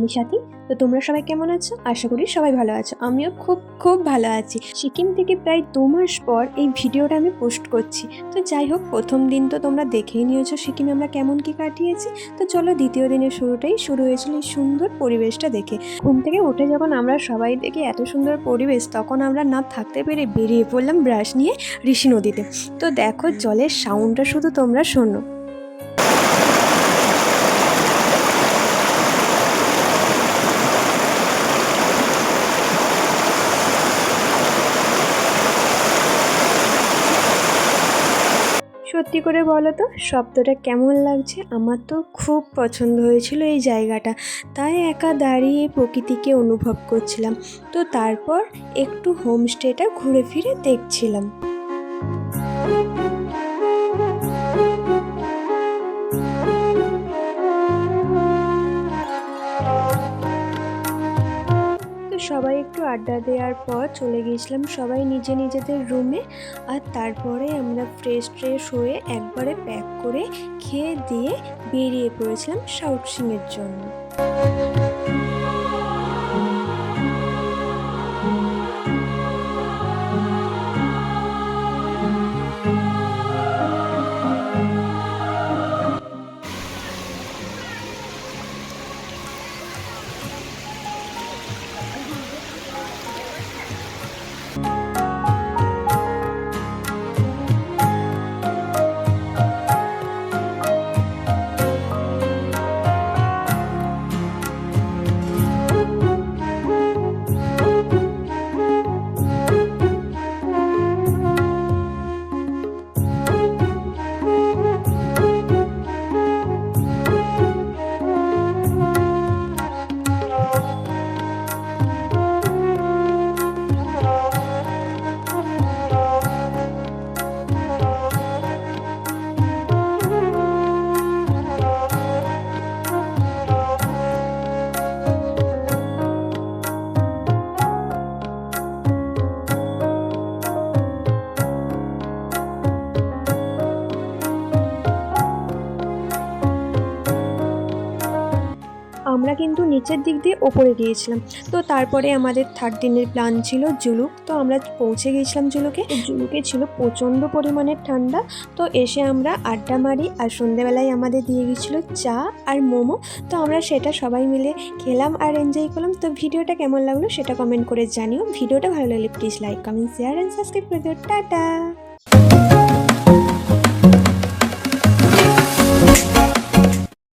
আমি সাথী। তো তোমরা সবাই কেমন আছো? আশা করি সবাই ভালো আছো। আমিও খুব খুব ভালো আছি। সিকিম থেকে প্রায় 2 মাস পর এই ভিডিওটা আমি পোস্ট করছি। তো যাই হোক, প্রথম দিন তো তোমরা দেখেই নিয়েছো সিকিমে আমরা কেমন কি কাটিয়েছি। তো চলো, দ্বিতীয় দিনের শুরুটাই শুরু হয়েছিল এই সুন্দর পরিবেশটা দেখে। ঘুম থেকে উঠে যখন আমরা সবাই দেখি এত সুন্দর পরিবেশ, তখন আমরা না থাকতে পেরে বেরিয়ে পড়লাম ব্রাশ নিয়ে ঋষি নদীতে। তো দেখো, জলের সাউন্ডটা শুধু তোমরা শোনো। সত্যি করে বলো তো, শব্দটা কেমন লাগছে? আমার তো খুব পছন্দ হয়েছিল এই জায়গাটা, তাই একা দাঁড়িয়ে প্রকৃতিকে অনুভব করছিলাম। তো তারপর একটু হোমস্টেটা ঘুরে ফিরে দেখছিলাম। সবাই একটু আড্ডা দেওয়ার পর চলে গিয়েছিলাম সবাই নিজেদের রুমে। আর তারপরে আমরা ফ্রেশ হয়ে একবারে প্যাক করে খেয়ে দিয়ে বেরিয়ে পড়েছিলাম সাউথ সিংয়ের জন্য। আমরা কিন্তু নিচের দিক দিয়ে ওপরে গিয়েছিলাম। তো তারপরে আমাদের 3rd দিনের প্ল্যান ছিল জুলুক। তো আমরা পৌঁছে গিয়েছিলাম জুলুকে। জুলুকে ছিল প্রচণ্ড পরিমাণের ঠান্ডা। তো এসে আমরা আড্ডা মারি, আর সন্ধ্যেবেলায় আমাদের দিয়ে গিয়েছিলো চা আর মোমো। তো আমরা সেটা সবাই মিলে খেলাম আর এনজয় করলাম। তো ভিডিওটা কেমন লাগলো সেটা কমেন্ট করে জানিও। ভিডিওটা ভালো লাগলে please like, comment, share and subscribe করে দিও। টাটা।